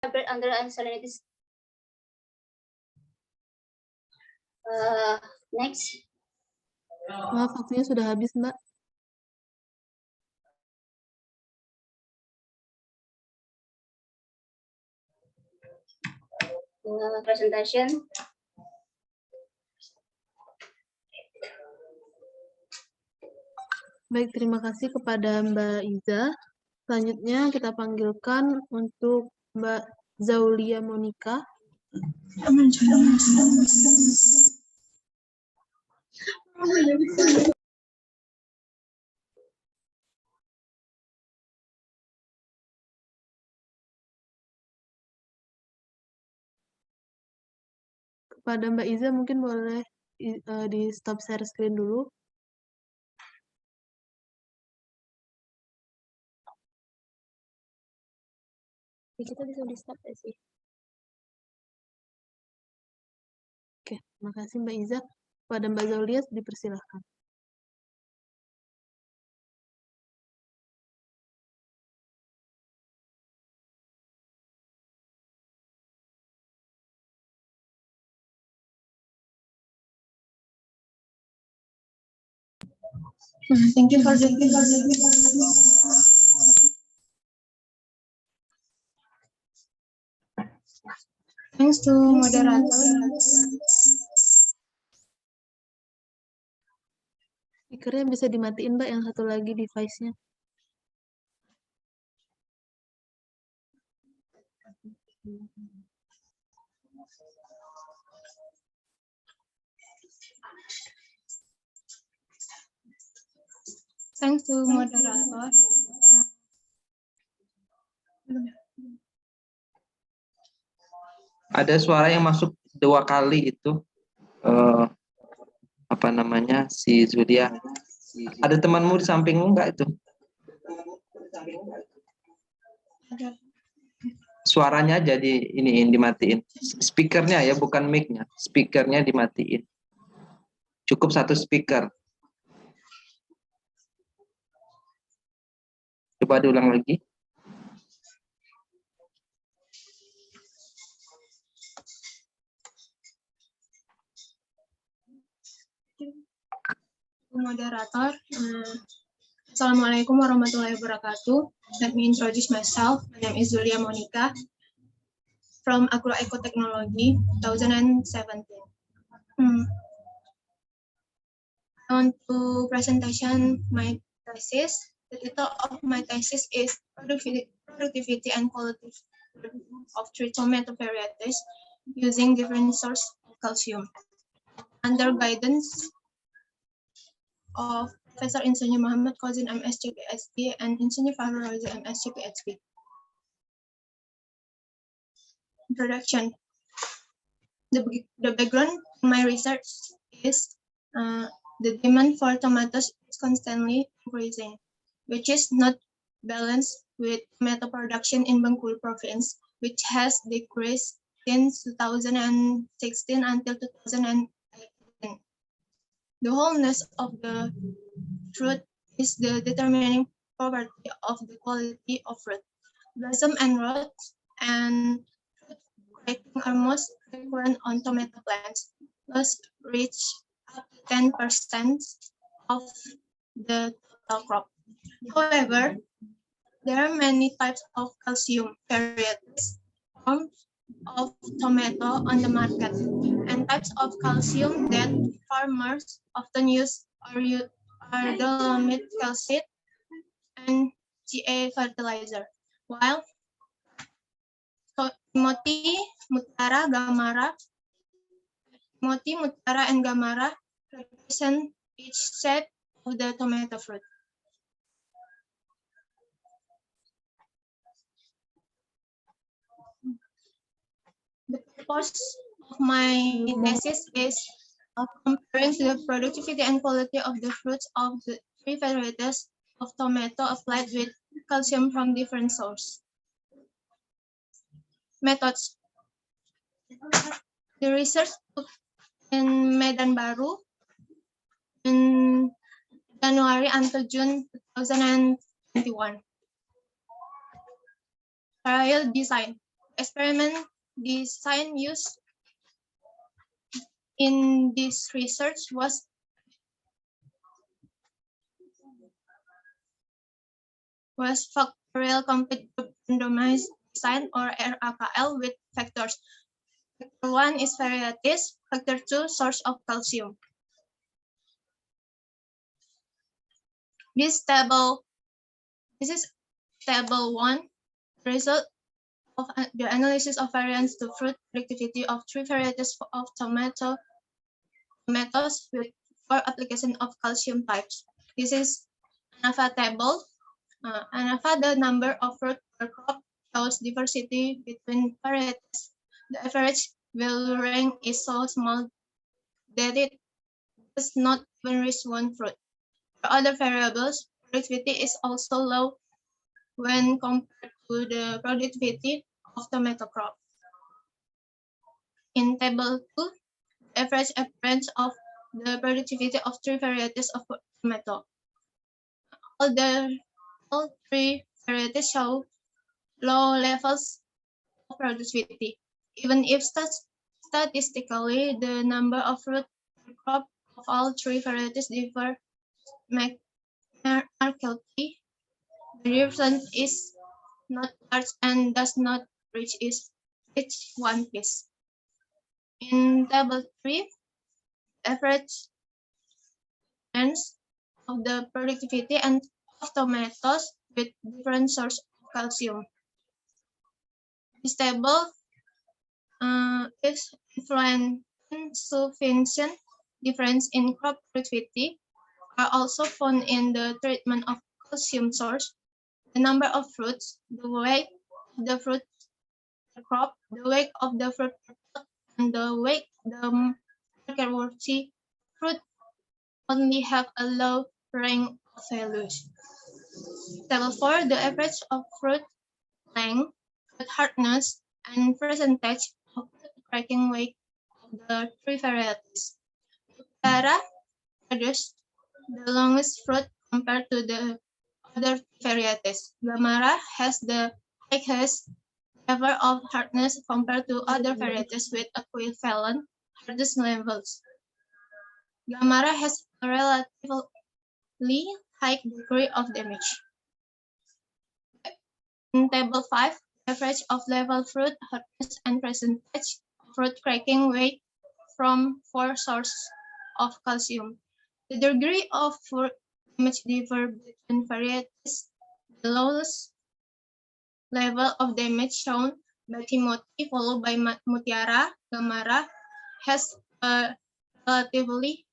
under unsalinated. Next. Maaf, waktunya sudah habis, Mbak. Presentation. Baik, terima kasih kepada Mbak Iza. Selanjutnya kita panggilkan untuk Mbak Zaulia Monica. Kepada Mbak Iza mungkin boleh di stop share screen dulu. Kita bisa di stop ya sih. Oke, terima kasih Mbak Iza. Kepada Mbak Zaulia dipersilahkan. Thank you for the Thanks to moderator. Speakernya bisa dimatiin Mbak, yang satu lagi device-nya. Thanks to moderator. Ada suara yang masuk 2 kali itu. Apa namanya, si Zulia. Ada temanmu di sampingmu enggak itu? Suaranya jadi iniin, dimatiin. Speakernya ya, bukan mic-nya. Speakernya dimatiin. Cukup 1 speaker. Coba diulang lagi. Moderator. Assalamualaikum warahmatullahi wabarakatuh. Let me introduce myself. My name is Zulia Monica from Agro Eco Technology 2017. I want to presentation my thesis. The title of my thesis is Productivity and Quality of 3 tomato varieties using different source of calcium. Under guidance of Professor Insinyur Muhammad Kozin MSc PhD and Insinyur Fahru Raza MSc PhD. Introduction. The background of my research is the demand for tomatoes is constantly increasing, which is not balanced with tomato production in Bengkulu province, which has decreased since 2016 until 2018. The wholeness of the fruit is the determining property of the quality of fruit. Blossom and roots and fruit cracking are most frequent on tomato plants, thus reach up to 10% of the total crop. However, there are many types of calcium varieties of tomato on the market, and types of calcium that farmers often use are dolomite calcite and GA fertilizer, while Timothy, Mutara, and Gamara represent each set of the tomato fruit. The purpose of my thesis is comparing the productivity and quality of the fruits of the 3 varieties of tomato applied with calcium from different sources. Methods. The research took in Medan Baru in January until June 2021. Trial design. Experiment design used in this research was factorial complete group randomized design, or RAKL, with factors. Factor 1 is varieties, factor 2 source of calcium. This is table 1, result of the analysis of variance to fruit productivity of 3 varieties of tomatoes with 4 application of calcium types. This is ANAFA table. ANAFA, the number of fruit per crop, shows diversity between varieties. The average value range is so small that it does not even reach 1 fruit. For other variables, productivity is also low when compared to the productivity of tomato crop. In table 2, the average appearance of the productivity of 3 varieties of tomato. All 3 varieties show low levels of productivity. Even if statistically the number of fruit per crop of all 3 varieties differ markedly, the difference is not large and does not reach 1 piece. In table 3, average range of the productivity and of tomatoes with different source of calcium. This table is influence insufficient difference in crop productivity are also found in the treatment of calcium source, the number of fruits, the weight of the fruit per crop, the weight of the fruit per pot, and the weight of the market-worthy fruit only have a low range of values. Table 4, the average of fruit length, fruit hardness, and percentage of cracking weight of the 3 varieties. Mutiara produced the longest fruit compared to the other varieties. Gamara has the highest level of hardness compared to other varieties with equivalent hardness levels. Gamara has a relatively high degree of damage. In table 5, average of level fruit hardness and percentage of fruit cracking weight from 4 sources of calcium. The degree of fruit damage differ between varieties. The lowest level of damage shown by Timothy, followed by Mutiara, Gamara, has a relatively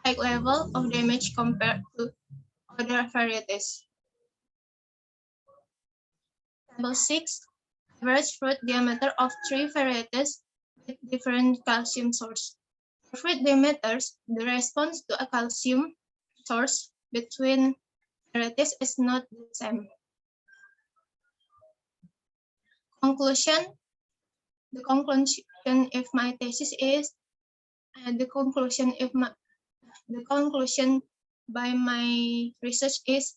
high level of damage compared to other varieties. Table 6, average fruit diameter of 3 varieties with different calcium source. For fruit diameters, the response to a calcium source between varieties is not the same. The conclusion of my thesis is the conclusion by my research is,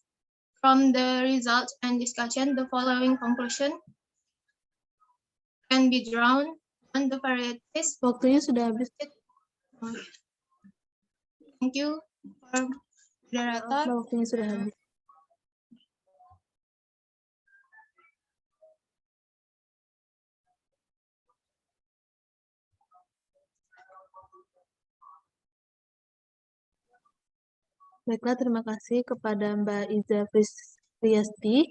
from the results and discussion, the following conclusion can be drawn on the varieties. Waktunya sudah habis. Thank you for moderator. Waktunya sudah habis. Baiklah, terima kasih kepada Mbak Iza Priasti.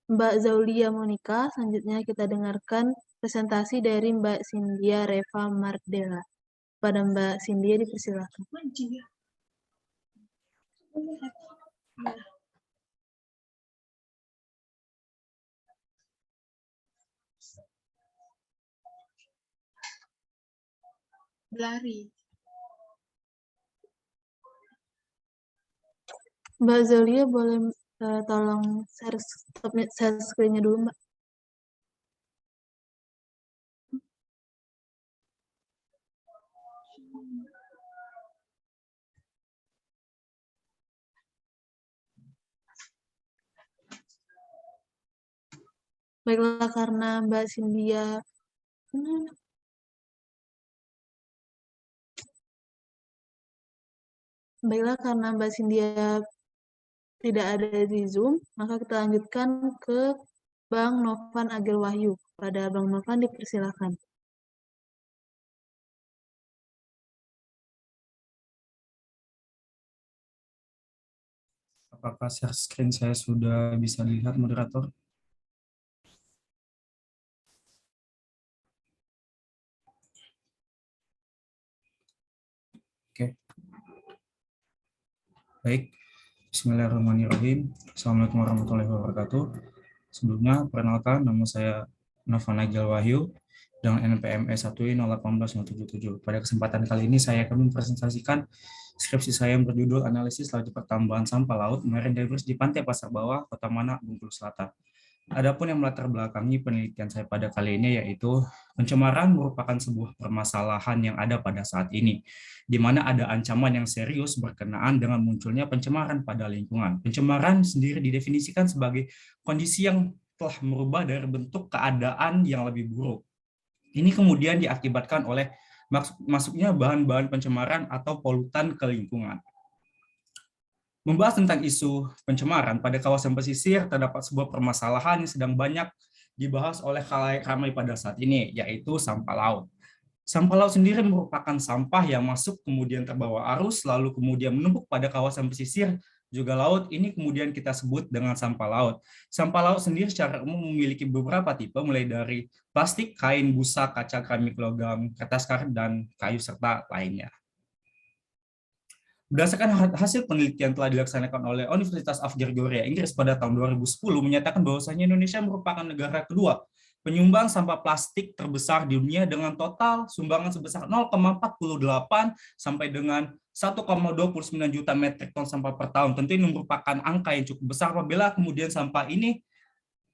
Mbak Zaulia Monika. Selanjutnya kita dengarkan presentasi dari Mbak Cynthia Reva Mardela. Pada Mbak Cynthia dipersilakan. Lari. Mbak Zaulia boleh tolong share screen-nya dulu, Mbak. Baiklah, karena Mbak Cynthia Baiklah, karena Mbak Cynthia tidak ada di Zoom, maka kita lanjutkan ke Bang Novan Agil Wahyu. Pada Bang Novan dipersilakan. Apakah share screen saya sudah bisa dilihat, moderator? Oke. Baik. Bismillahirrahmanirrahim. Assalamualaikum warahmatullahi wabarakatuh. Sebelumnya, perkenalkan, nama saya Novan Agil Wahyu dengan NPM E1I018-077. Pada kesempatan kali ini saya akan mempresentasikan skripsi saya yang berjudul Analisis Laju Pertambahan Sampah Laut Marine Debris di Pantai Pasar Bawah, Kota Manak, Bengkulu Selatan. Adapun yang melatar belakangi penelitian saya pada kali ini yaitu pencemaran merupakan sebuah permasalahan yang ada pada saat ini, di mana ada ancaman yang serius berkenaan dengan munculnya pencemaran pada lingkungan. Pencemaran sendiri didefinisikan sebagai kondisi yang telah merubah dari bentuk keadaan yang lebih buruk. Ini kemudian diakibatkan oleh masuknya bahan-bahan pencemaran atau polutan ke lingkungan. Membahas tentang isu pencemaran pada kawasan pesisir, terdapat sebuah permasalahan yang sedang banyak dibahas oleh khalayak ramai pada saat ini, yaitu sampah laut. Sampah laut sendiri merupakan sampah yang masuk kemudian terbawa arus, lalu kemudian menumpuk pada kawasan pesisir, juga laut. Ini kemudian kita sebut dengan sampah laut. Sampah laut sendiri secara umum memiliki beberapa tipe, mulai dari plastik, kain, busa, kaca, keramik, logam, kertas karet, dan kayu, serta lainnya. Berdasarkan hasil penelitian telah dilaksanakan oleh Universitas of Georgia, Inggris pada tahun 2010 menyatakan bahwasanya Indonesia merupakan negara kedua penyumbang sampah plastik terbesar di dunia dengan total sumbangan sebesar 0,48 sampai dengan 1,29 juta metrik ton sampah per tahun. Tentu ini merupakan angka yang cukup besar apabila kemudian sampah ini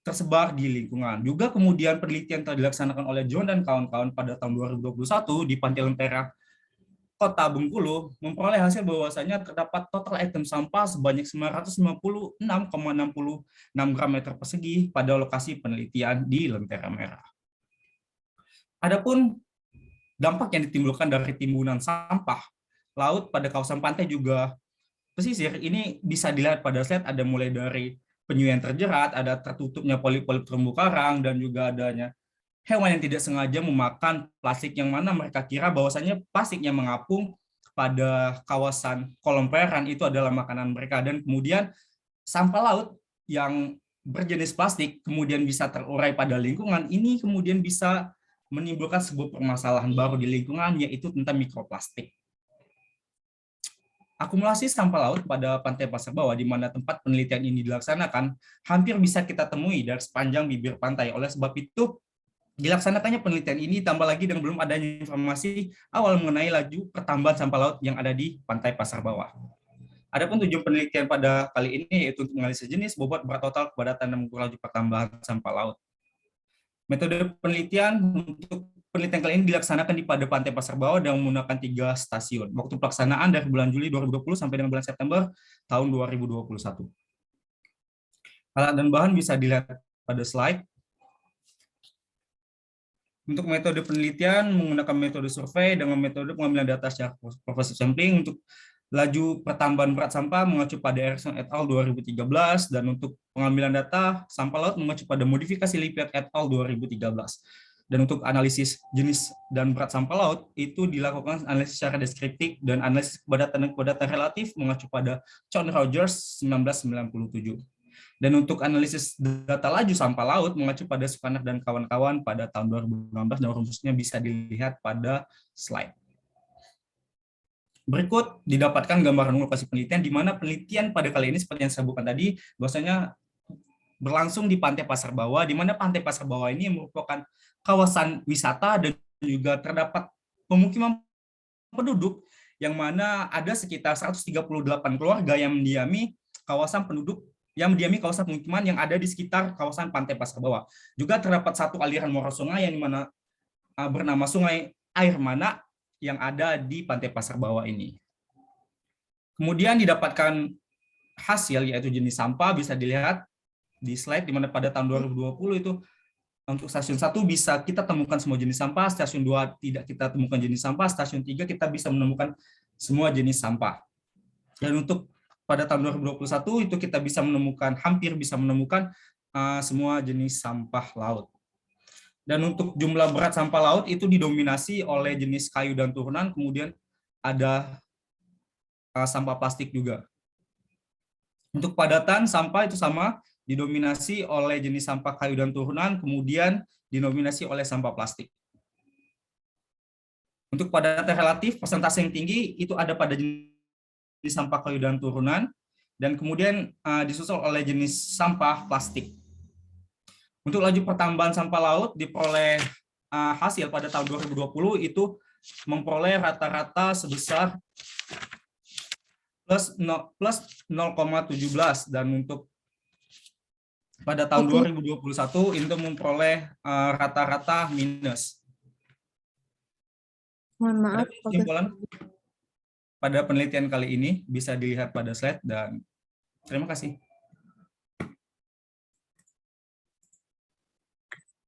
tersebar di lingkungan. Juga kemudian penelitian telah dilaksanakan oleh John dan kawan-kawan pada tahun 2021 di Pantai Lentera Kota Bengkulu memperoleh hasil bahwasanya terdapat total item sampah sebanyak 956,66 gram meter persegi pada lokasi penelitian di Lentera Merah. Adapun dampak yang ditimbulkan dari timbunan sampah laut pada kawasan pantai juga pesisir ini bisa dilihat pada slide, ada mulai dari penyu yang terjerat, ada tertutupnya polip-polip terumbu karang, dan juga adanya hewan yang tidak sengaja memakan plastik yang mana mereka kira bahwasanya plastik yang mengapung pada kawasan kolam perairan itu adalah makanan mereka, dan kemudian sampah laut yang berjenis plastik kemudian bisa terurai pada lingkungan. Ini kemudian bisa menimbulkan sebuah permasalahan baru di lingkungan, yaitu tentang mikroplastik. Akumulasi sampah laut pada Pantai Pasar Bawah, di mana tempat penelitian ini dilaksanakan, hampir bisa kita temui dari sepanjang bibir pantai. Oleh sebab itu, dilaksanakannya penelitian ini tambah lagi dengan belum adanya informasi awal mengenai laju pertambahan sampah laut yang ada di Pantai Pasar Bawah. Adapun tujuan penelitian pada kali ini yaitu untuk menganalisis jenis, bobot, berat total, kepadatan, dan mengukur laju pertambahan sampah laut. Metode penelitian untuk penelitian kali ini dilaksanakan di pada Pantai Pasar Bawah dan menggunakan 3 stasiun. Waktu pelaksanaan dari bulan Juli 2020 sampai dengan bulan September tahun 2021. Alat dan bahan bisa dilihat pada slide. Untuk metode penelitian menggunakan metode survei dengan metode pengambilan data secara progressive sampling. Untuk laju pertambahan berat sampah mengacu pada Erickson et al. 2013, dan untuk pengambilan data sampah laut mengacu pada modifikasi Lippiatt et al. 2013. Dan untuk analisis jenis dan berat sampah laut itu dilakukan analisis secara deskriptif dan analisis kepadatan relatif mengacu pada John Rogers 1997. Dan untuk analisis data laju sampah laut mengacu pada Sukanak dan kawan-kawan pada tahun 2016, dan rumusnya bisa dilihat pada slide. Berikut didapatkan gambaran lokasi penelitian, di mana penelitian pada kali ini seperti yang saya sebutkan tadi, bahwasanya berlangsung di Pantai Pasar Bawah, di mana Pantai Pasar Bawah ini merupakan kawasan wisata dan juga terdapat pemukiman penduduk yang mana ada sekitar 138 keluarga yang mendiami kawasan pemukiman yang ada di sekitar kawasan Pantai Pasar Bawah. Juga terdapat satu aliran muara sungai yang dimana bernama Sungai Air Manak yang ada di Pantai Pasar Bawah ini. Kemudian didapatkan hasil yaitu jenis sampah bisa dilihat di slide, di mana pada tahun 2020 itu Untuk stasiun 1 bisa kita temukan semua jenis sampah, stasiun 2 tidak kita temukan jenis sampah, stasiun 3 kita bisa menemukan semua jenis sampah. Dan untuk pada tahun 2021 itu kita bisa menemukan, hampir bisa menemukan semua jenis sampah laut. Dan untuk jumlah berat sampah laut itu didominasi oleh jenis kayu dan turunan, kemudian ada sampah plastik juga. Untuk padatan sampah itu sama, didominasi oleh jenis sampah kayu dan turunan, kemudian didominasi oleh sampah plastik. Untuk padatan relatif, persentase yang tinggi itu ada pada jenis sampah kayu dan turunan, dan kemudian disusul oleh jenis sampah plastik. Untuk laju pertambahan sampah laut diperoleh hasil pada tahun 2020 itu memperoleh rata-rata sebesar plus 0,17, dan untuk pada tahun 2021 itu memperoleh rata-rata minus. Mohon maaf. Kesimpulan pada penelitian kali ini bisa dilihat pada slide, dan terima kasih.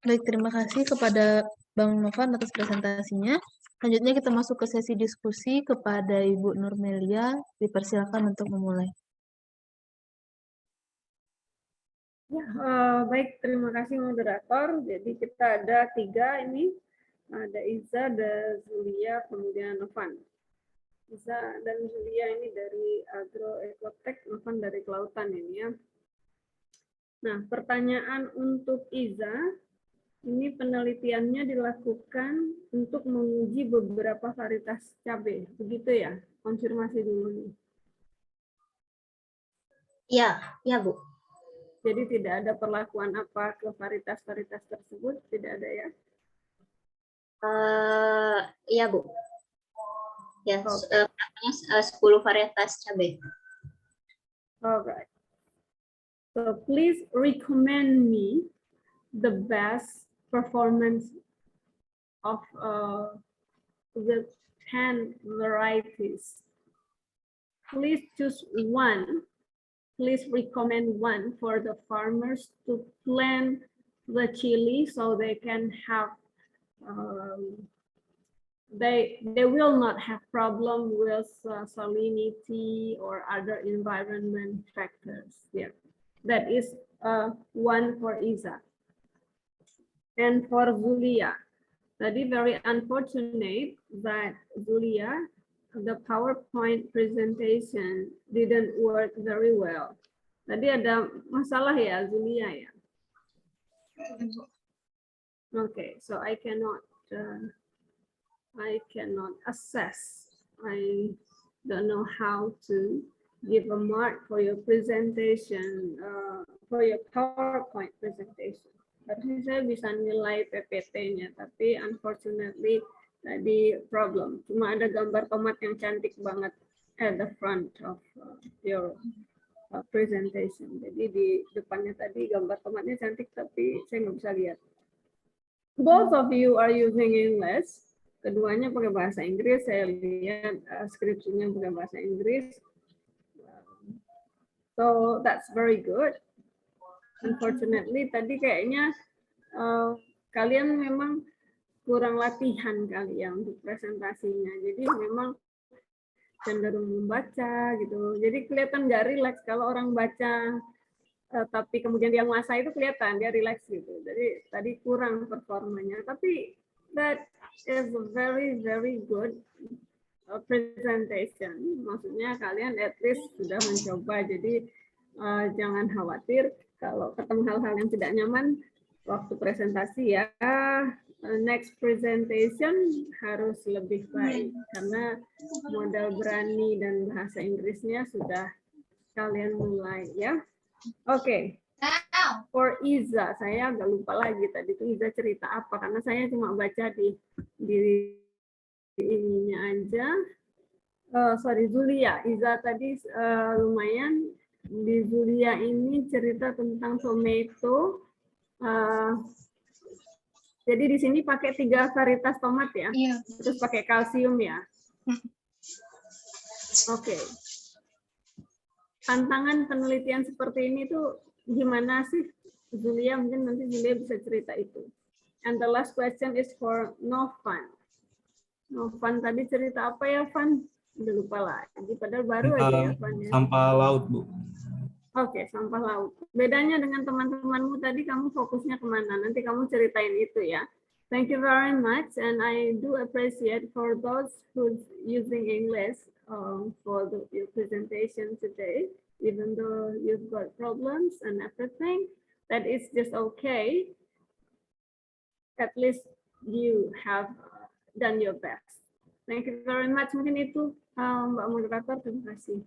Baik, terima kasih kepada Bang Novan atas presentasinya. Selanjutnya kita masuk ke sesi diskusi kepada Ibu Nurmelia. Dipersilakan untuk memulai. Ya, baik, terima kasih moderator. Jadi kita ada 3 ini, ada Iza, ada Zulia, kemudian Novan. Iza dan Zulia ini dari Agroekotek, Novan dari Kelautan ini ya. Nah, pertanyaan untuk Iza, ini penelitiannya dilakukan untuk menguji beberapa varietas cabai, begitu ya? Konfirmasi dulu nih. Ya, Bu. Jadi tidak ada perlakuan apa ke varietas-varietas tersebut, tidak ada ya? Ya, Bu. Ya, Okay. 10 varietas cabai. Alright. So please recommend me the best performance of the 10 varieties. Please choose one. Please recommend one for the farmers to plant the chili so they can have they will not have problem with salinity or other environment factors. Yeah, that is one for Iza. And for Zulia, tadi very unfortunate that Zulia, the PowerPoint presentation didn't work very well. Tadi ada masalah ya, Zulia ya? Okay, so I cannot assess. I don't know how to give a mark for your presentation, for your PowerPoint presentation. Harusnya saya bisa nilai PPT-nya, tapi unfortunately tadi problem. Cuma ada gambar tomat yang cantik banget at the front of your presentation. Jadi di depannya tadi gambar tomatnya cantik, tapi saya nggak bisa lihat. Both of you are using English. Keduanya pakai bahasa Inggris. Saya lihat skripsinya pakai bahasa Inggris. So that's very good. Unfortunately, tadi kayaknya kalian memang kurang latihan kali ya untuk presentasinya. Jadi memang cenderung membaca gitu. Jadi kelihatan nggak rileks kalau orang baca, tapi kemudian dia nguasai itu kelihatan dia rileks gitu. Jadi tadi kurang performanya. Tapi that is a very very good presentation. Maksudnya kalian at least sudah mencoba. Jadi jangan khawatir kalau ketemu hal-hal yang tidak nyaman waktu presentasi ya. Next presentation harus lebih baik karena modal berani dan bahasa Inggrisnya sudah kalian mulai ya. Oke. For Iza, saya agak lupa lagi tadi itu Iza cerita apa karena saya cuma baca di ininya aja. Sorry, Zulia. Iza tadi lumayan. Di Zulia ini cerita tentang tomato. Jadi di sini pakai 3 varietas tomat ya? Iya. Terus pakai kalsium ya? Oke. Tantangan penelitian seperti ini tuh gimana sih Zulia, mungkin nanti Zulia bisa cerita itu. And the last question is for Novan. Novan tadi cerita apa ya, Van? Udah lupa lagi, padahal baru aja ya, Van ya. Sampah laut, Bu. Oke, sampah laut. Bedanya dengan teman-temanmu tadi, kamu fokusnya kemana? Nanti kamu ceritain itu ya. Thank you very much, and I do appreciate for those who's using English for your presentation today. Even though you've got problems and everything, that is just okay. At least you have done your best. Thank you very much. Mungkin itu Mbak Moderator, terima kasih.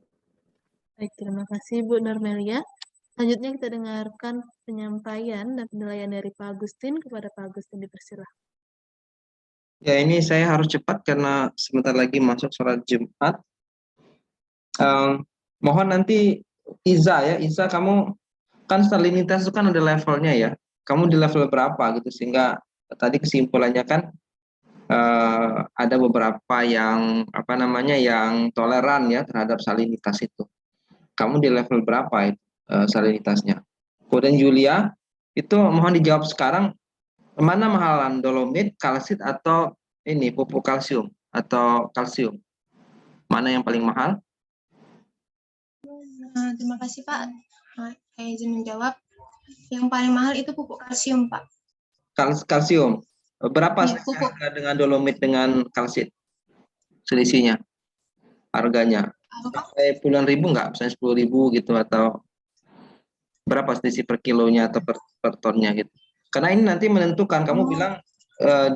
Baik, terima kasih Bu Normelia. Selanjutnya kita dengarkan penyampaian dan penilaian dari Pak Agustin. Kepada Pak Agustin dipersilakan. Ya, ini saya harus cepat karena sebentar lagi masuk sholat Jumat. Mohon nanti Iza ya, Iza kamu kan salinitas itu kan ada levelnya ya. Kamu di level berapa gitu, sehingga tadi kesimpulannya kan ada beberapa yang yang toleran ya terhadap salinitas itu. Kamu di level berapa itu salinitasnya? Kemudian Julia, itu mohon dijawab sekarang, mana mahalan, dolomit, kalsit, atau ini pupuk kalsium atau kalsium? Mana yang paling mahal? Terima kasih Pak. Saya izin menjawab. Yang paling mahal itu pupuk kalsium Pak. Kalsium. Berapa Iya, pupuk. harga dengan dolomit dengan kalsit? Selisihnya harganya sampai puluhan ribu nggak? Misalnya 10.000 gitu, atau berapa selisih per kilonya atau per tonnya gitu? Karena ini nanti menentukan. Kamu bilang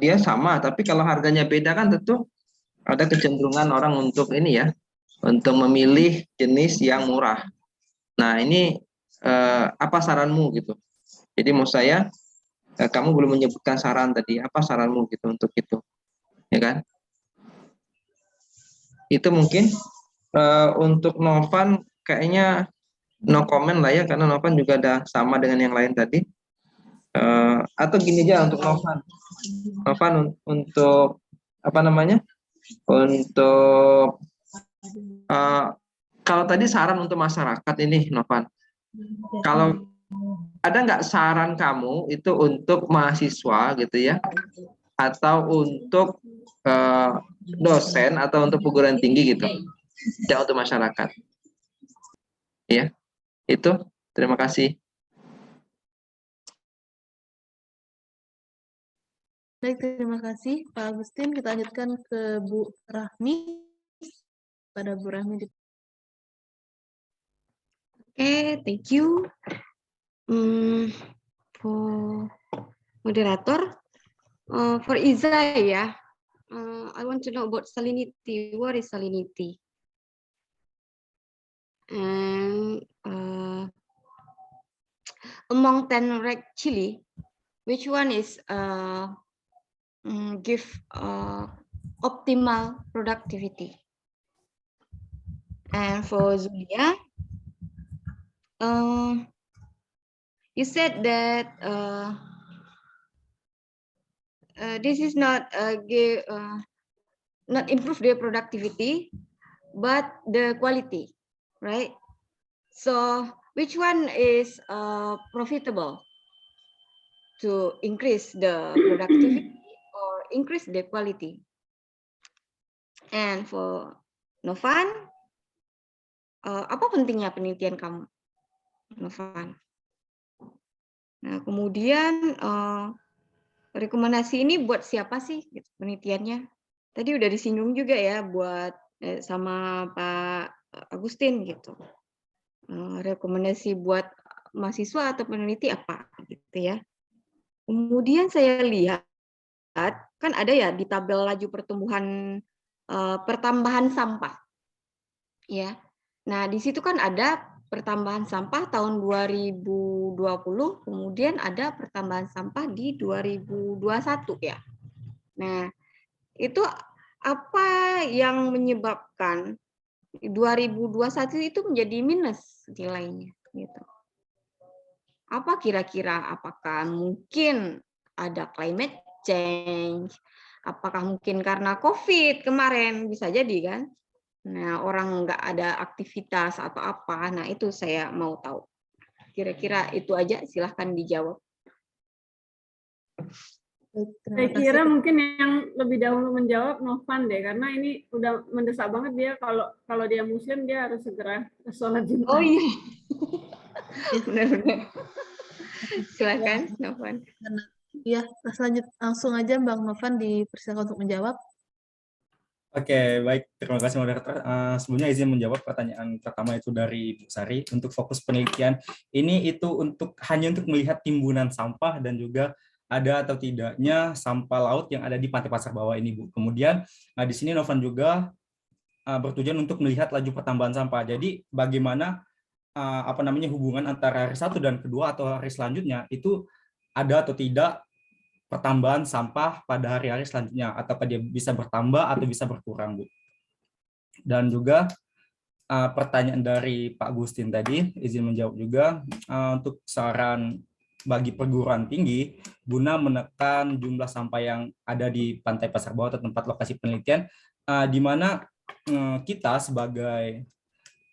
dia sama, tapi kalau harganya beda kan tentu ada kecenderungan orang untuk ini ya, untuk memilih jenis yang murah. Nah ini apa saranmu gitu? Jadi mau saya, kamu belum menyebutkan saran tadi, apa saranmu gitu untuk itu, ya kan? Itu mungkin untuk Novan kayaknya no comment lah ya, karena Novan juga ada sama dengan yang lain tadi. Atau gini aja untuk Novan untuk apa namanya? Untuk kalau tadi saran untuk masyarakat ini, Novan, kalau ada nggak saran kamu itu untuk mahasiswa gitu ya, atau untuk dosen atau untuk perguruan tinggi gitu, tidak untuk masyarakat? Ya, itu. Terima kasih. Baik, terima kasih Pak Agustin. Kita lanjutkan ke Bu Rahmi. Pada Bu Rahmi. Okay, thank you. For moderator, for Iza, yeah, I want to know about salinity. What is salinity? And among 10 red chili, which one is give optimal productivity? And for Zulia, you said that this is not not improve their productivity, but the quality, right? So which one is profitable to increase the productivity or increase the quality? And for Novan, apa pentingnya penelitian kamu, Novan? Nah, kemudian rekomendasi ini buat siapa sih gitu, penelitiannya? Tadi udah disinggung juga ya buat sama Pak Agustin gitu. Rekomendasi buat mahasiswa atau peneliti apa gitu ya. Kemudian saya lihat kan ada ya di tabel laju pertumbuhan pertambahan sampah. Ya. Nah, di situ kan ada pertambahan sampah tahun 2020, kemudian ada pertambahan sampah di 2021 ya. Nah, itu apa yang menyebabkan 2021 itu menjadi minus nilainya gitu. Apa kira-kira, apakah mungkin ada climate change? Apakah mungkin karena COVID kemarin, bisa jadi kan? Nah, orang nggak ada aktivitas atau apa, nah itu saya mau tahu. Kira-kira itu aja, silahkan dijawab. Baik, terima Saya kasih. kira mungkin yang lebih dahulu menjawab Novan deh, karena ini udah mendesak banget dia kalau dia Muslim dia harus segera sholat Jumat. Oh iya, Ya, benar-benar. ya, Silakan, Novan. ya, langsung aja Bang Novan dipersilakan untuk menjawab. Oke, baik. Terima kasih moderator. Sebelumnya izin menjawab pertanyaan pertama itu dari Bu Sari. Untuk fokus penelitian ini itu hanya untuk melihat timbunan sampah dan juga ada atau tidaknya sampah laut yang ada di Pantai Pasar Bawah ini, Bu. Kemudian di sini Novan juga bertujuan untuk melihat laju pertambahan sampah. Jadi bagaimana hubungan antara hari 1 dan kedua atau hari selanjutnya itu ada atau tidak pertambahan sampah pada hari-hari selanjutnya, ataukah dia bisa bertambah atau bisa berkurang, Bu. Dan juga pertanyaan dari Pak Agustin tadi, izin menjawab juga, untuk saran bagi perguruan tinggi guna menekan jumlah sampah yang ada di Pantai Pasar Bawah atau tempat lokasi penelitian, di mana kita sebagai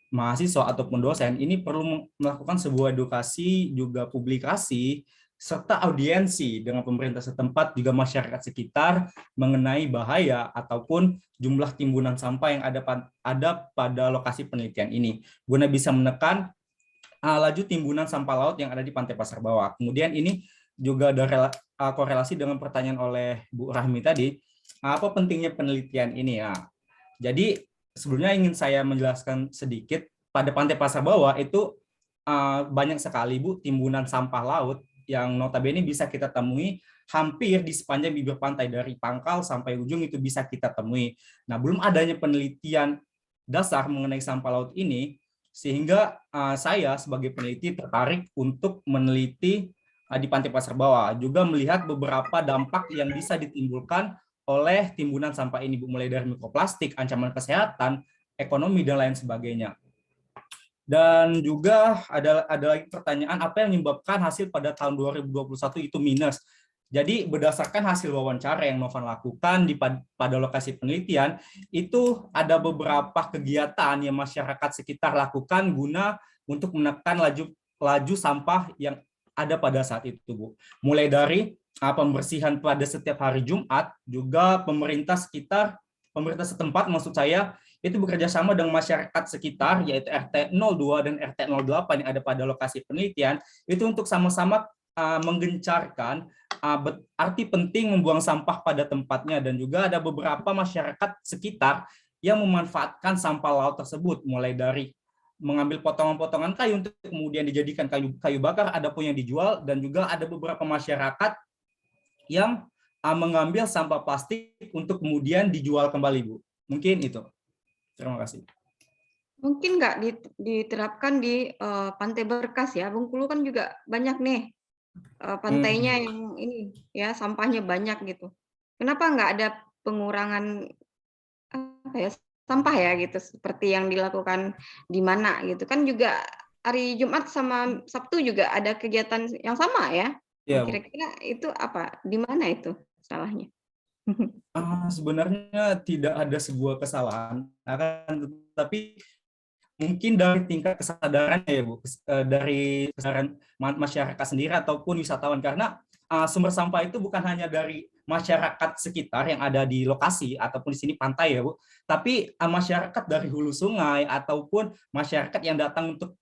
mahasiswa ataupun dosen ini perlu melakukan sebuah edukasi, juga publikasi, serta audiensi dengan pemerintah setempat, juga masyarakat sekitar mengenai bahaya ataupun jumlah timbunan sampah yang ada pada lokasi penelitian ini, guna bisa menekan laju timbunan sampah laut yang ada di Pantai Pasar Bawah. Kemudian ini juga ada korelasi dengan pertanyaan oleh Bu Rahmi tadi, apa pentingnya penelitian ini ya. Jadi sebelumnya ingin saya menjelaskan sedikit, pada Pantai Pasar Bawah itu banyak sekali, Bu, timbunan sampah laut yang notabene bisa kita temui hampir di sepanjang bibir pantai, dari pangkal sampai ujung itu bisa kita temui. Nah, belum adanya penelitian dasar mengenai sampah laut ini, sehingga saya sebagai peneliti tertarik untuk meneliti di Pantai Pasar Bawah, juga melihat beberapa dampak yang bisa ditimbulkan oleh timbunan sampah ini, Bu, mulai dari mikroplastik, ancaman kesehatan, ekonomi, dan lain sebagainya. Dan juga ada lagi pertanyaan, apa yang menyebabkan hasil pada tahun 2021 itu minus. Jadi berdasarkan hasil wawancara yang Novan lakukan pada lokasi penelitian, itu ada beberapa kegiatan yang masyarakat sekitar lakukan guna untuk menekan laju sampah yang ada pada saat itu, Bu. Mulai dari pembersihan pada setiap hari Jumat, juga pemerintah setempat maksud saya, itu bekerja sama dengan masyarakat sekitar, yaitu RT 02 dan RT 08 yang ada pada lokasi penelitian, itu untuk sama-sama menggencarkan arti penting membuang sampah pada tempatnya, dan juga ada beberapa masyarakat sekitar yang memanfaatkan sampah laut tersebut, mulai dari mengambil potongan-potongan kayu untuk kemudian dijadikan kayu bakar, ada pun yang dijual, dan juga ada beberapa masyarakat yang mengambil sampah plastik untuk kemudian dijual kembali, Bu. Mungkin itu. Terima kasih. Mungkin nggak diterapkan di Pantai Berkas ya, Bengkulu kan juga banyak nih pantainya yang ini ya, sampahnya banyak gitu. Kenapa nggak ada pengurangan sampah ya gitu, seperti yang dilakukan di mana gitu kan, juga hari Jumat sama Sabtu juga ada kegiatan yang sama ya. Ya, Kira-kira itu apa, di mana itu salahnya? Sebenarnya tidak ada sebuah kesalahan, tapi mungkin dari tingkat kesadaran ya, Bu, dari kesadaran masyarakat sendiri ataupun wisatawan, karena sumber sampah itu bukan hanya dari masyarakat sekitar yang ada di lokasi ataupun di sini pantai ya, Bu, tapi masyarakat dari hulu sungai ataupun masyarakat yang datang untuk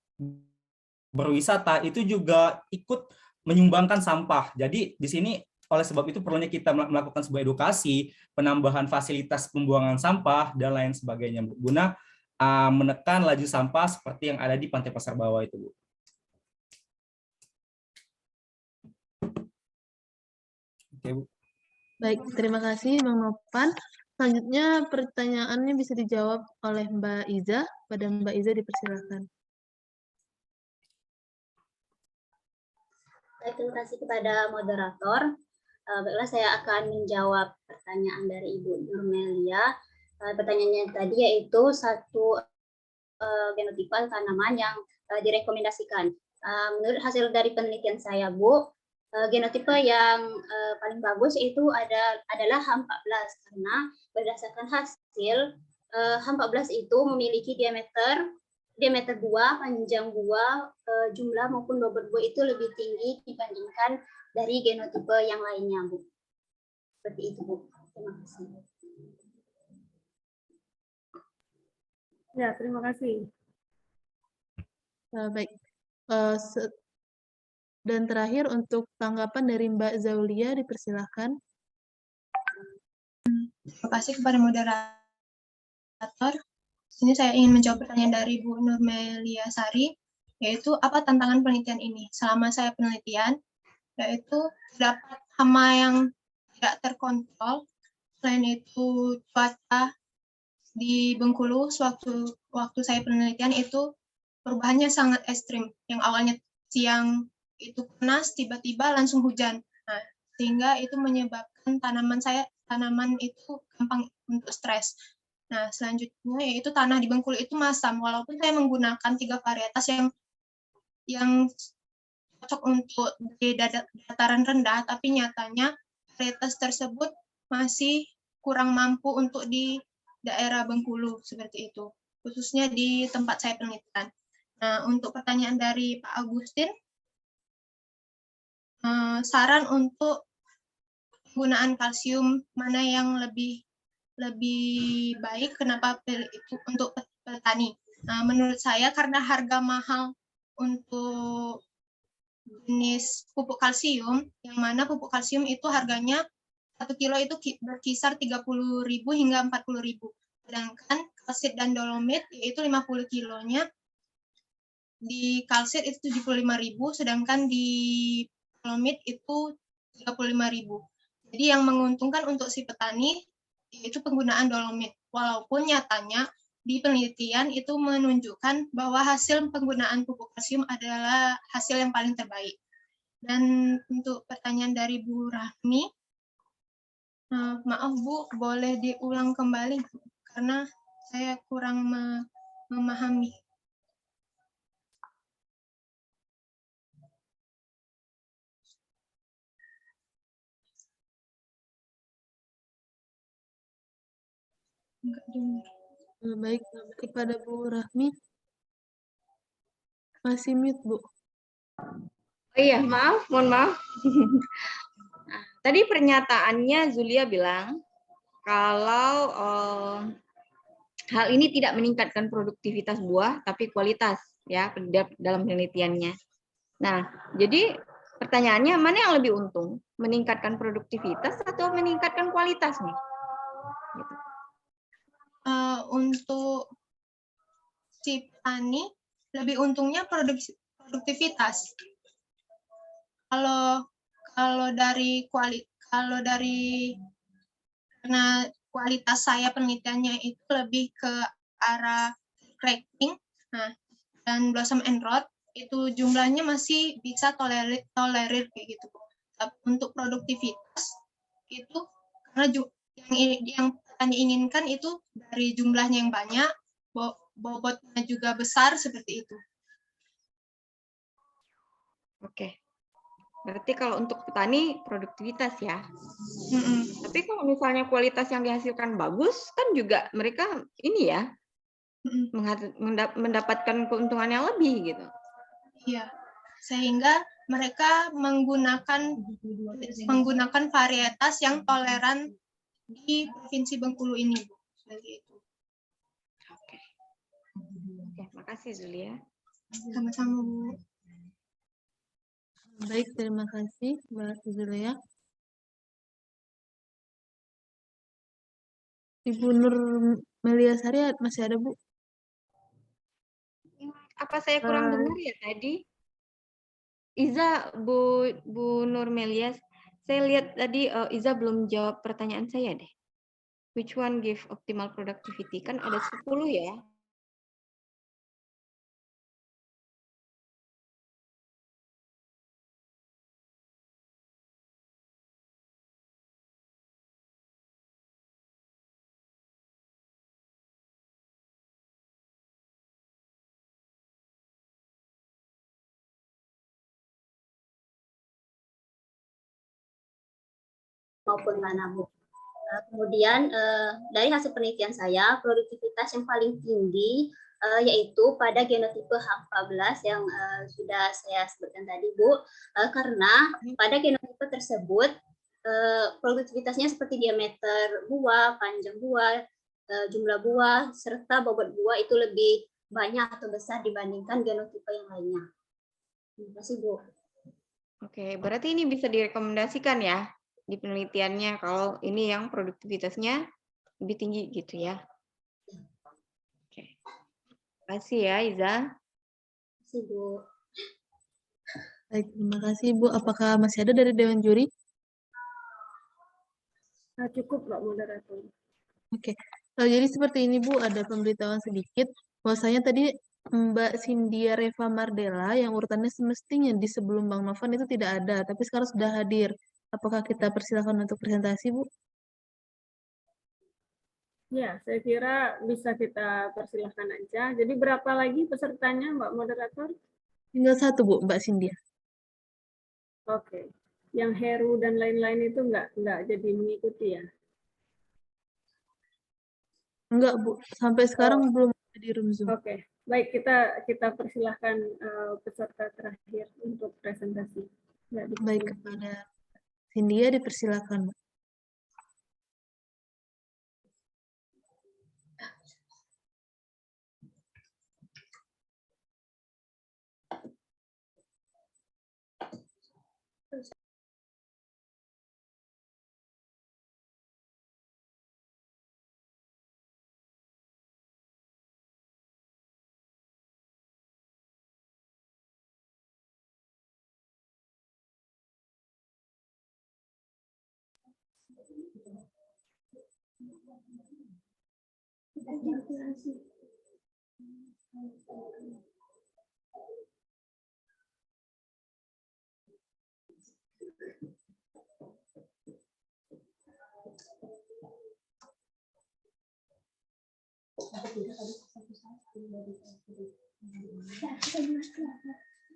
berwisata itu juga ikut menyumbangkan sampah. Jadi di sini oleh sebab itu perlunya kita melakukan sebuah edukasi, penambahan fasilitas pembuangan sampah, dan lain sebagainya, Bu, guna menekan laju sampah seperti yang ada di Pantai Pasar Bawah itu, Bu. Oke, Bu. Baik, terima kasih Bang Novan. Selanjutnya pertanyaannya bisa dijawab oleh Mbak Iza. Pada Mbak Iza dipersilakan. Baik, terima kasih kepada moderator. Baiklah, saya akan menjawab pertanyaan dari Ibu Nurmelia. Pertanyaannya tadi yaitu satu genotipe tanaman yang direkomendasikan. Menurut hasil dari penelitian saya, Bu, genotipe yang paling bagus itu adalah H14, karena berdasarkan hasil H14 itu memiliki diameter diameter buah, panjang buah, jumlah maupun bobot buah itu lebih tinggi dibandingkan dari genotipe yang lainnya, Bu. Seperti itu, Bu. Terima kasih. Ya, terima kasih. Baik. Dan terakhir untuk tanggapan dari Mbak Zaulia, dipersilahkan. Terima kasih kepada moderator. Sini saya ingin menjawab pertanyaan dari Bu Nurmelia Sari, yaitu apa tantangan penelitian ini? Selama saya penelitian, yaitu terdapat hama yang tidak terkontrol. Selain itu cuaca di Bengkulu waktu saya penelitian itu perubahannya sangat ekstrim. Yang awalnya siang itu panas, tiba-tiba langsung hujan. Nah, sehingga itu menyebabkan tanaman itu gampang untuk stres. Nah, selanjutnya yaitu tanah di Bengkulu itu masam. Walaupun saya menggunakan 3 varietas yang cocok untuk di dataran rendah, tapi nyatanya varietas tersebut masih kurang mampu untuk di daerah Bengkulu seperti itu, khususnya di tempat saya penelitian. Nah, untuk pertanyaan dari Pak Agustin, saran untuk penggunaan kalsium mana yang lebih baik, kenapa itu untuk petani? Nah, menurut saya karena harga mahal untuk jenis pupuk kalsium, yang mana pupuk kalsium itu harganya 1 kilo itu berkisar 30.000 hingga 40.000. Sedangkan kalsit dan dolomit yaitu 50 kilonya di kalsit itu 75.000, sedangkan di dolomit itu 35.000. Jadi yang menguntungkan untuk si petani yaitu penggunaan dolomit. Walaupun nyatanya di penelitian itu menunjukkan bahwa hasil penggunaan pupuk kalsium adalah hasil yang paling terbaik. Dan untuk pertanyaan dari Bu Rahmi, maaf Bu, boleh diulang kembali karena saya kurang memahami. Enggak dengar. Baik, kepada Bu Rahmi. Masih mute, Bu. Oh iya, maaf, mohon maaf. Nah, tadi pernyataannya Zulia bilang kalau hal ini tidak meningkatkan produktivitas buah, tapi kualitas ya dalam penelitiannya. Nah, jadi pertanyaannya mana yang lebih untung? Meningkatkan produktivitas atau meningkatkan kualitas nih? Gitu. Untuk si petani lebih untungnya produktivitas. Kalau dari karena kualitas saya penelitiannya itu lebih ke arah cracking, nah, dan blossom and rot itu jumlahnya masih bisa tolerir kayak gitu. Tapi untuk produktivitas itu karena yang petani inginkan itu dari jumlahnya yang banyak, bobotnya juga besar seperti itu. Oke. Berarti kalau untuk petani produktivitas ya. Tapi kalau misalnya kualitas yang dihasilkan bagus, kan juga mereka ini ya mendapatkan keuntungan yang lebih gitu. Iya, sehingga mereka menggunakan varietas yang toleran di Provinsi Bengkulu ini, seperti itu. Oke, makasih Zulia. Sama-sama, Bu. Baik, terima kasih Mbak Zulia. Ibu Nurmelia Sari masih ada, Bu? Apa saya kurang dengar ya tadi? Iza, Bu Nurmelia, saya lihat tadi Iza belum jawab pertanyaan saya deh. Which one give optimal productivity? Kan ada 10 ya. Maupun tanah, Bu. Kemudian dari hasil penelitian saya, produktivitas yang paling tinggi yaitu pada genotipe H14 yang sudah saya sebutkan tadi, Bu, karena pada genotipe tersebut produktivitasnya seperti diameter buah, panjang buah, jumlah buah, serta bobot buah itu lebih banyak atau besar dibandingkan genotipe yang lainnya. Terima kasih, Bu. Oke, berarti ini bisa direkomendasikan ya di penelitiannya kalau ini yang produktivitasnya lebih tinggi gitu ya. Oke. Terima kasih ya, Iza. Terima kasih, Bu. Baik, terima kasih Bu. Apakah masih ada dari Dewan Juri? Nah, cukup, Mbak Moderator. Oke. Jadi seperti ini Bu, ada pemberitahuan sedikit. Bahwasanya tadi Mbak Cynthia Reva Mardella yang urutannya semestinya di sebelum Bang Novan itu tidak ada, tapi sekarang sudah hadir. Apakah kita persilakan untuk presentasi, Bu? Ya, saya kira bisa kita persilahkan aja. Jadi berapa lagi pesertanya, Mbak Moderator? Tinggal satu, Bu, Mbak Cynthia. Oke. Yang Heru dan lain-lain itu nggak jadi mengikuti ya? Enggak, Bu. Sampai sekarang belum ada di room Zoom. Oke. Baik, kita persilahkan peserta terakhir untuk presentasi. Ya, Baik, kepada Cynthia dipersilakan, Bu.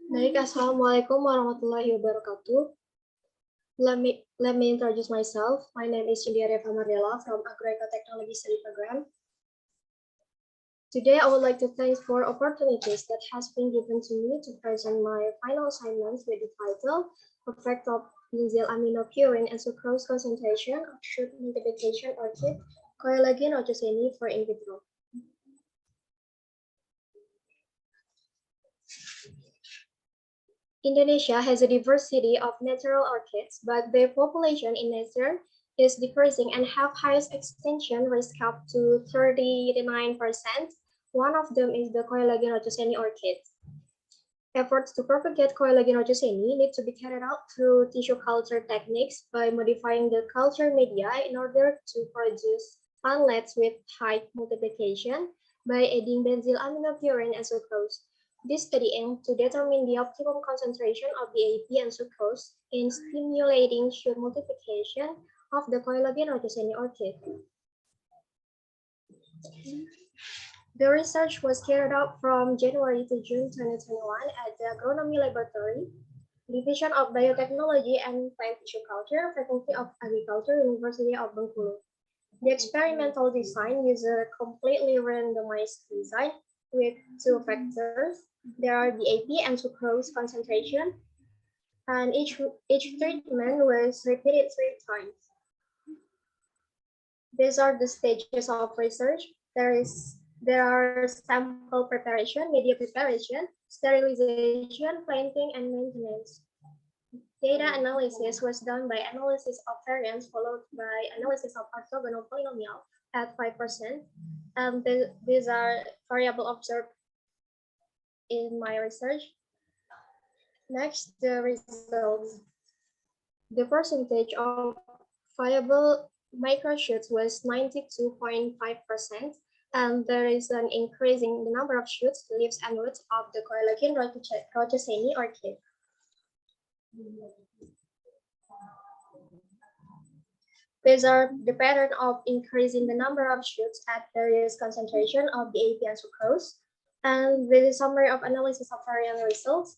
Baik, Assalamualaikum warahmatullahi wabarakatuh. Let me introduce myself. My name is Cynthia Reva Mardella from Agro-Ecotechnology Study Program. Today, I would like to thank for opportunities that has been given to me to present my final assignments with the title Effect of benzylaminopurin and sucrose concentration of shoot multiplication orchid Coelagin rogoseni for in vitro. Indonesia has a diversity of natural orchids, but their population in nature is decreasing and have highest extinction risk up to 39%. One of them is the Coelagin rogoseni orchid. Efforts to propagate Coelagin rogoseni need to be carried out through tissue culture techniques by modifying the culture media in order to produce plants with high multiplication by adding benzylaminopurin and sucrose. This study aimed to determine the optimum concentration of the AAP and sucrose in stimulating shoot multiplication of the Coelagin rogoseni orchid. The research was carried out from January to June 2021 at the Agronomy Laboratory, Division of Biotechnology and Plant Tissue Culture, Faculty of Agriculture, University of Bengkulu. The experimental design uses a completely randomized design with two factors. There are the AP and sucrose concentration, and each treatment was repeated 3 times. These are the stages of research. There are sample preparation, media preparation, sterilization, planting, and maintenance. Data analysis was done by analysis of variance followed by analysis of orthogonal polynomial at 5%. And these are variables observed in my research. Next, the results. The percentage of viable microshoots was 92.5%, and there is an increase in the number of shoots, leaves, and roots of the Coelagin rogoseni orchid. These are the pattern of increasing the number of shoots at various concentration of the AP and sucrose, and with a summary of analysis of variant results.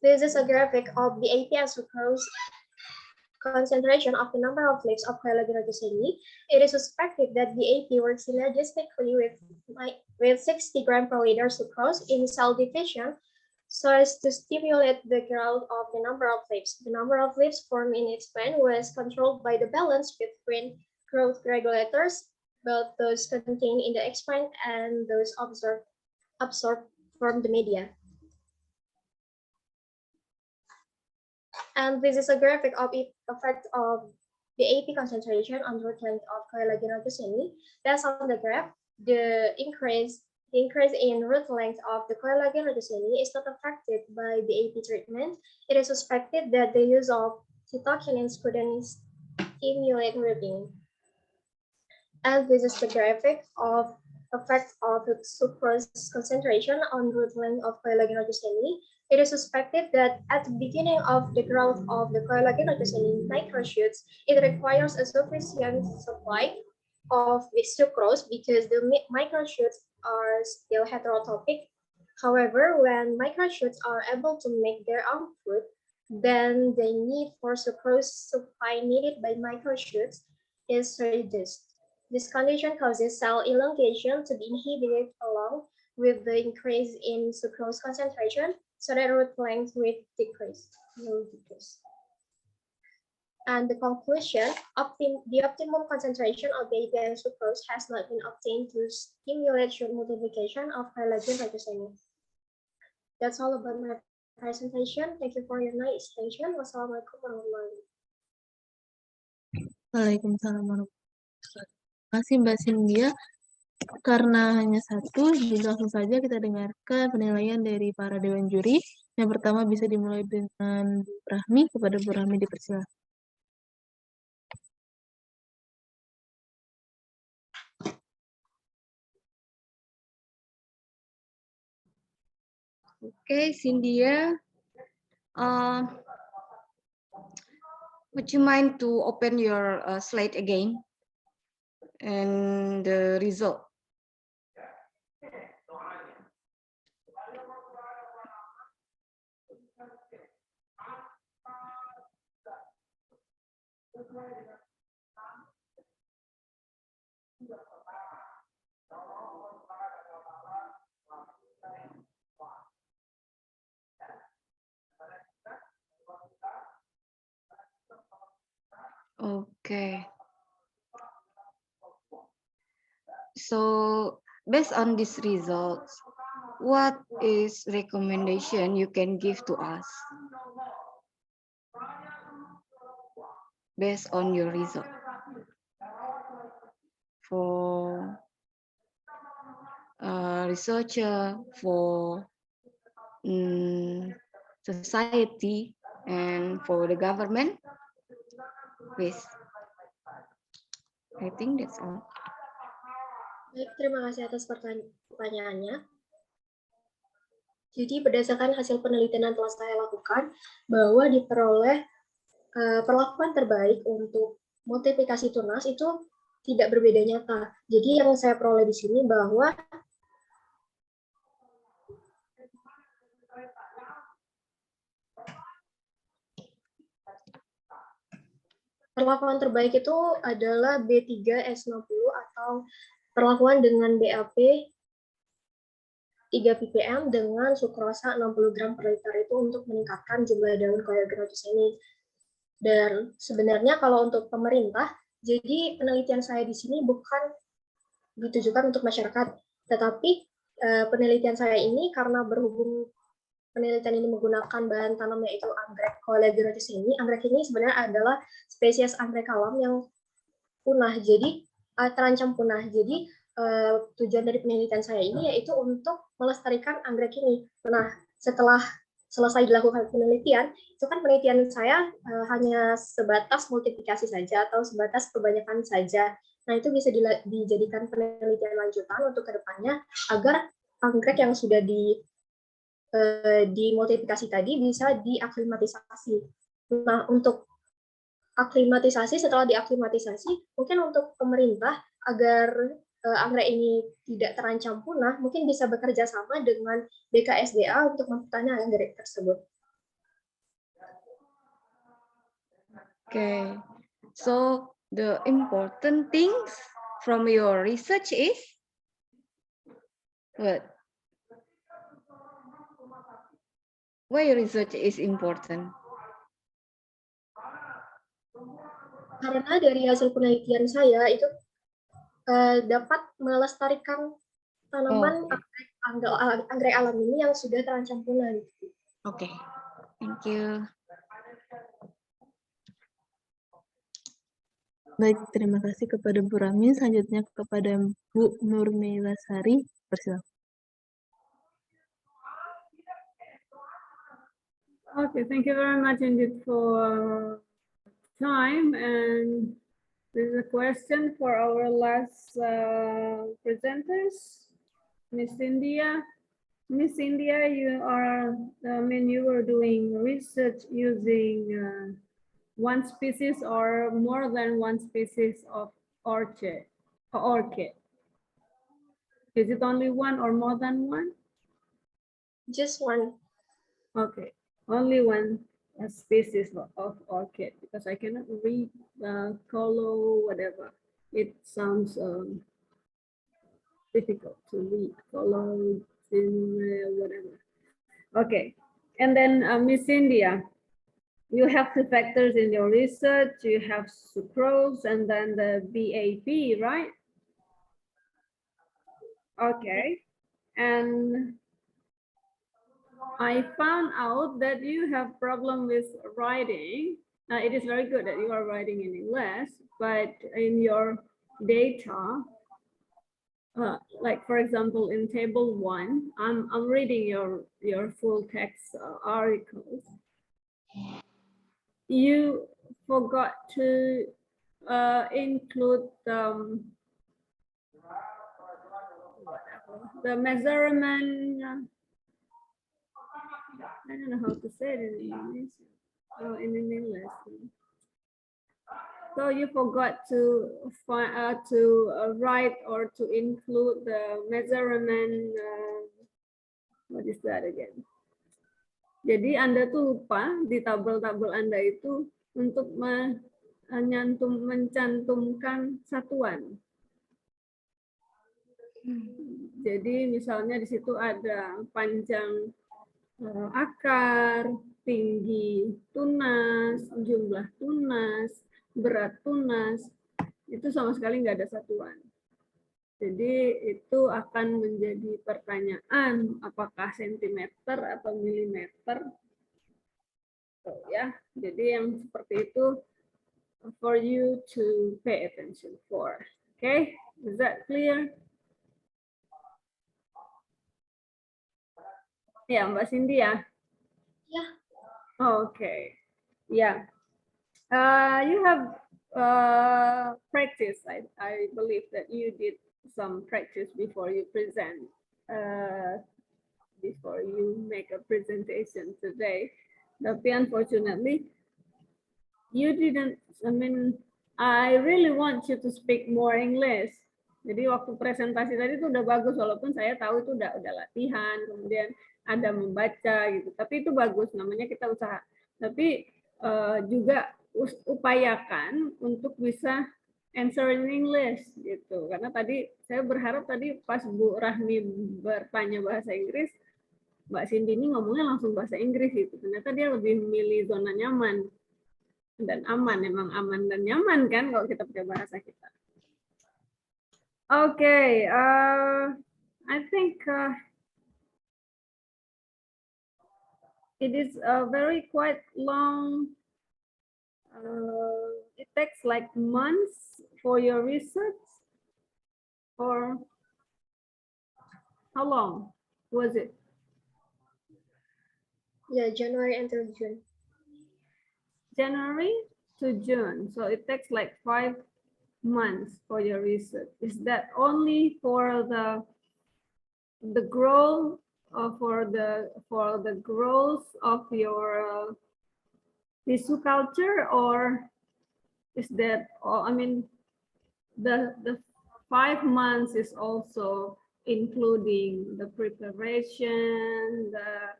This is a graphic of the AP and sucrose concentration of the number of leaves of Coelogynogosini, it is suspected that BAP works synergistically with 60 gram per liter sucrose in cell division so as to stimulate the growth of the number of leaves. The number of leaves formed in its plant was controlled by the balance between growth regulators, both those contained in the explant and those absorbed from the media. And this is a graphic of the effect of the AP concentration on root length of Coelogynogosini. That's on the graph. The increase in root length of the Coelogynogosini is not affected by the AP treatment. It is suspected that the use of cytokinins couldn't stimulate rooting. And this is the graphic of effect of the sucrose concentration on root length of Coelogynogosini. It is suspected that at the beginning of the growth of the Coelogynogosini microshoots, it requires a sufficient supply of the sucrose because the microshoots are still heterotopic. However, when microshoots are able to make their own food, then the need for sucrose supply needed by microshoots is reduced. This condition causes cell elongation to be inhibited along with the increase in sucrose concentration, so that root length will decrease. And the conclusion, the optimum concentration of BAP and sucrose has not been obtained to stimulate shoot multiplication of Coelogynogosini. That's all about my presentation. Thank you for your nice attention. Wassalamualaikum warahmatullahi wabarakatuh. Waalaikumsalam warahmatullahi wabarakatuh. Terima kasih Mbak Cynthia. Karena hanya satu, jadi langsung saja kita dengarkan penilaian dari para dewan juri. Yang pertama bisa dimulai dengan Bu Rahmi. Kepada Bu Rahmi dipersilakan. Okay, Cynthia, would you mind to open your slide again and the result? Okay. So based on these results, what is recommendation you can give to us based on your result for researcher, for society, and for the government? Please. I think that's all. Baik, terima kasih atas pertanyaannya. Jadi berdasarkan hasil penelitian yang telah saya lakukan, bahwa diperoleh perlakuan terbaik untuk multiplikasi tunas itu tidak berbeda nyata. Jadi yang saya peroleh di sini bahwa perlakuan terbaik itu adalah B3S60 atau perlakuan dengan BAP 3 ppm dengan sukrosa 60 gram per liter itu untuk meningkatkan jumlah daun Coelogynogosini. Dan sebenarnya kalau untuk pemerintah, jadi penelitian saya di sini bukan ditujukan untuk masyarakat, tetapi penelitian saya ini karena berhubung penelitian ini menggunakan bahan tanam yaitu anggrek Coelogynogosini. Anggrek ini sebenarnya adalah spesies anggrek alam yang punah, jadi terancam punah. Jadi tujuan dari penelitian saya ini yaitu untuk melestarikan anggrek ini. Nah, setelah selesai dilakukan penelitian, itu kan penelitian saya hanya sebatas multiplikasi saja atau sebatas perbanyakan saja. Nah, itu bisa dijadikan penelitian lanjutan untuk kedepannya agar anggrek yang sudah dimultiplikasi tadi bisa diaklimatisasi. Nah, untuk aklimatisasi, setelah diaklimatisasi, mungkin untuk pemerintah agar anggrek ini tidak terancam punah, mungkin bisa bekerja sama dengan BKSDA untuk mempertahankan anggrek tersebut. Okay. So the important things from your research is what? Why research is important? Karena dari hasil penelitian saya itu dapat melestarikan tanaman anggrek alam ini yang sudah terancam punah. Gitu. Oke, thank you. Baik, terima kasih kepada Bu Rami. Selanjutnya kepada Bu Nurmila Sari. Persilakan. Okay, thank you very much indeed for time. And there's a question for our last presenters, Miss India. Miss India, you are, you were doing research using one species or more than one species of orchid. Is it only one or more than one? Just one. Okay, only one species of orchid, because I cannot read colo whatever. It sounds difficult to read, colo whatever. Okay, and then Miss India, you have two factors in your research. You have sucrose and then the BAP, right? Okay, and I found out that you have problem with writing. It is very good that you are writing in English, but in your data, like for example, in table 1, I'm reading your full text articles. You forgot to include the measurement. I don't know how to say it in English. In English. So you forgot to write or to include the measurement. What is that again? Jadi Anda tuh lupa di tabel-tabel Anda itu untuk mencantumkan satuan. Jadi misalnya di situ ada panjang akar, tinggi tunas, jumlah tunas, berat tunas, itu sama sekali nggak ada satuan. Jadi itu akan menjadi pertanyaan apakah sentimeter atau milimeter. So, ya, jadi yang seperti itu for you to pay attention for. Okay, is that clear? Ya, Mbak Cindy ya? Ya. Okay, yeah. You have practice. I believe that you did some practice before you present, before you make a presentation today. Tapi unfortunately, you didn't. I mean, I really want you to speak more English. Jadi waktu presentasi tadi itu udah bagus, walaupun saya tahu itu udah latihan, kemudian ada membaca gitu. Tapi itu bagus, namanya kita usaha. Tapi juga upayakan untuk bisa answer in English gitu. Karena tadi saya berharap tadi pas Bu Rahmi bertanya bahasa Inggris, Mbak Cindy ini ngomongnya langsung bahasa Inggris gitu. Ternyata dia lebih memilih zona nyaman dan aman. Emang aman dan nyaman kan kalau kita pakai bahasa kita. Okay, I think it is a very quite long. It takes like months for your research, or how long was it? Yeah, January until June. January to June. So it takes like 5 months for your research. Is that only for the growth, for the growth of your tissue culture, or is that, I mean, the 5 months is also including the preparation, the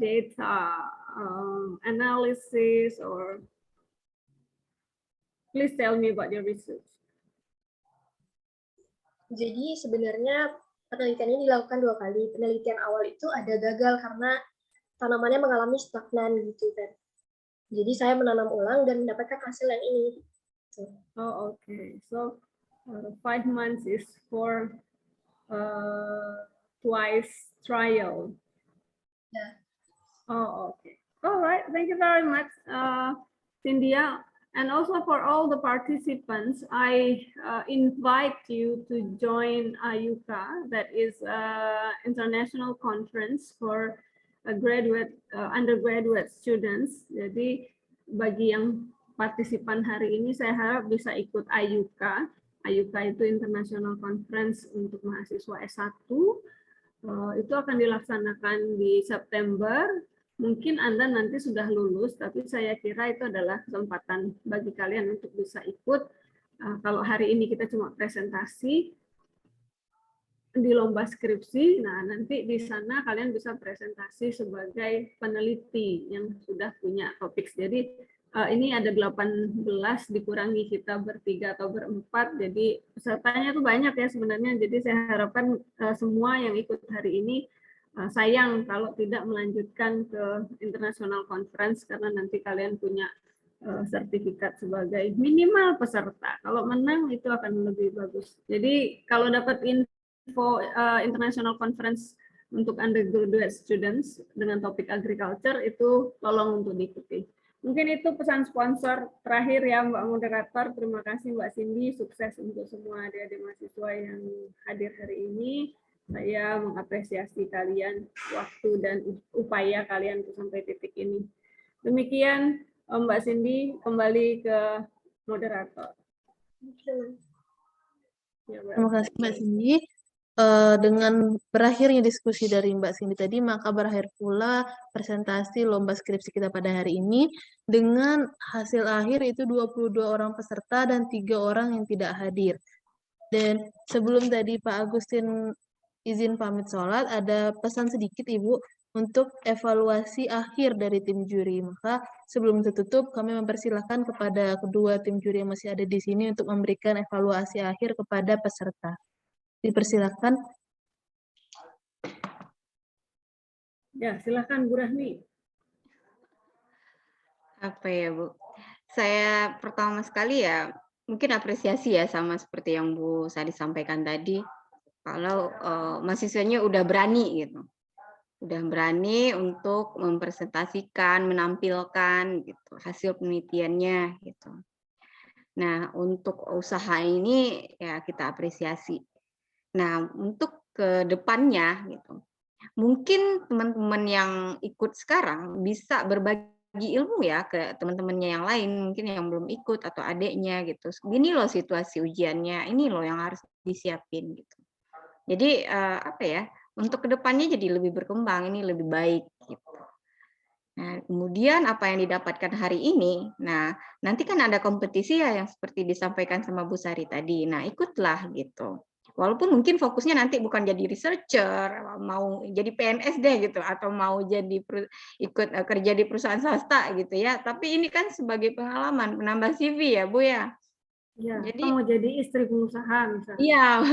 data analysis, or Please tell me about your research. Jadi sebenarnya penelitian ini dilakukan 2 kali. Penelitian awal itu ada gagal karena tanamannya mengalami stagnan gitu kan. Jadi saya menanam ulang dan mendapatkan hasil yang ini. Oh, okay. So 5 months is for twice trial. Yeah. Oh, okay. All right. Thank you very much, Cynthia. And also for all the participants, I invite you to join IUCA, that is international conference for undergraduate students. Jadi bagi yang partisipan hari ini, saya harap bisa ikut IUCA. IUCA itu International Conference untuk mahasiswa S1. Itu akan dilaksanakan di September. Mungkin Anda nanti sudah lulus, tapi saya kira itu adalah kesempatan bagi kalian untuk bisa ikut. Kalau hari ini kita cuma presentasi di lomba skripsi, nah nanti di sana kalian bisa presentasi sebagai peneliti yang sudah punya topik. Jadi ini ada 18 dikurangi kita bertiga atau berempat, jadi pesertanya tuh banyak ya sebenarnya. Jadi saya harapkan semua yang ikut hari ini, sayang kalau tidak melanjutkan ke international conference karena nanti kalian punya sertifikat sebagai minimal peserta. Kalau menang itu akan lebih bagus. Jadi kalau dapat info international conference untuk undergraduate students dengan topik agriculture itu tolong untuk diikuti. Mungkin itu pesan sponsor terakhir ya Mbak Moderator. Terima kasih Mbak Cindy, sukses untuk semua adik-adik mahasiswa yang hadir hari ini. Saya mengapresiasi kalian, waktu dan upaya kalian untuk sampai titik ini. Demikian Mbak Cindy, kembali ke moderator. Ya, Terima kasih Mbak Cindy. Dengan berakhirnya diskusi dari Mbak Cindy tadi, maka berakhir pula presentasi lomba skripsi kita pada hari ini dengan hasil akhir itu 22 orang peserta dan 3 orang yang tidak hadir. Dan sebelum tadi Pak Agustin izin pamit sholat, ada pesan sedikit Ibu untuk evaluasi akhir dari tim juri. Maka sebelum tutup, kami mempersilahkan kepada kedua tim juri yang masih ada di sini untuk memberikan evaluasi akhir kepada peserta. Dipersilakan. Ya, silakan Bu Rahmi. Apa ya Bu? Saya pertama sekali ya mungkin apresiasi ya sama seperti yang Bu Sari sampaikan tadi. Kalau mahasiswanya udah berani gitu. Udah berani untuk mempresentasikan, menampilkan gitu hasil penelitiannya gitu. Nah, untuk usaha ini ya kita apresiasi. Nah, untuk ke depannya gitu. Mungkin teman-teman yang ikut sekarang bisa berbagi ilmu ya ke teman-temannya yang lain, mungkin yang belum ikut atau adiknya gitu. Gini loh situasi ujiannya, ini loh yang harus disiapin gitu. Jadi apa ya? Untuk kedepannya jadi lebih berkembang, ini lebih baik gitu. Nah, kemudian apa yang didapatkan hari ini, nah nanti kan ada kompetisi ya yang seperti disampaikan sama Bu Sari tadi. Nah ikutlah gitu. Walaupun mungkin fokusnya nanti bukan jadi researcher, mau jadi PNS deh gitu, atau mau jadi ikut kerja di perusahaan swasta gitu ya. Tapi ini kan sebagai pengalaman, menambah CV ya Bu ya. Ya, Jadi mau jadi istri pengusaha misalnya. iya.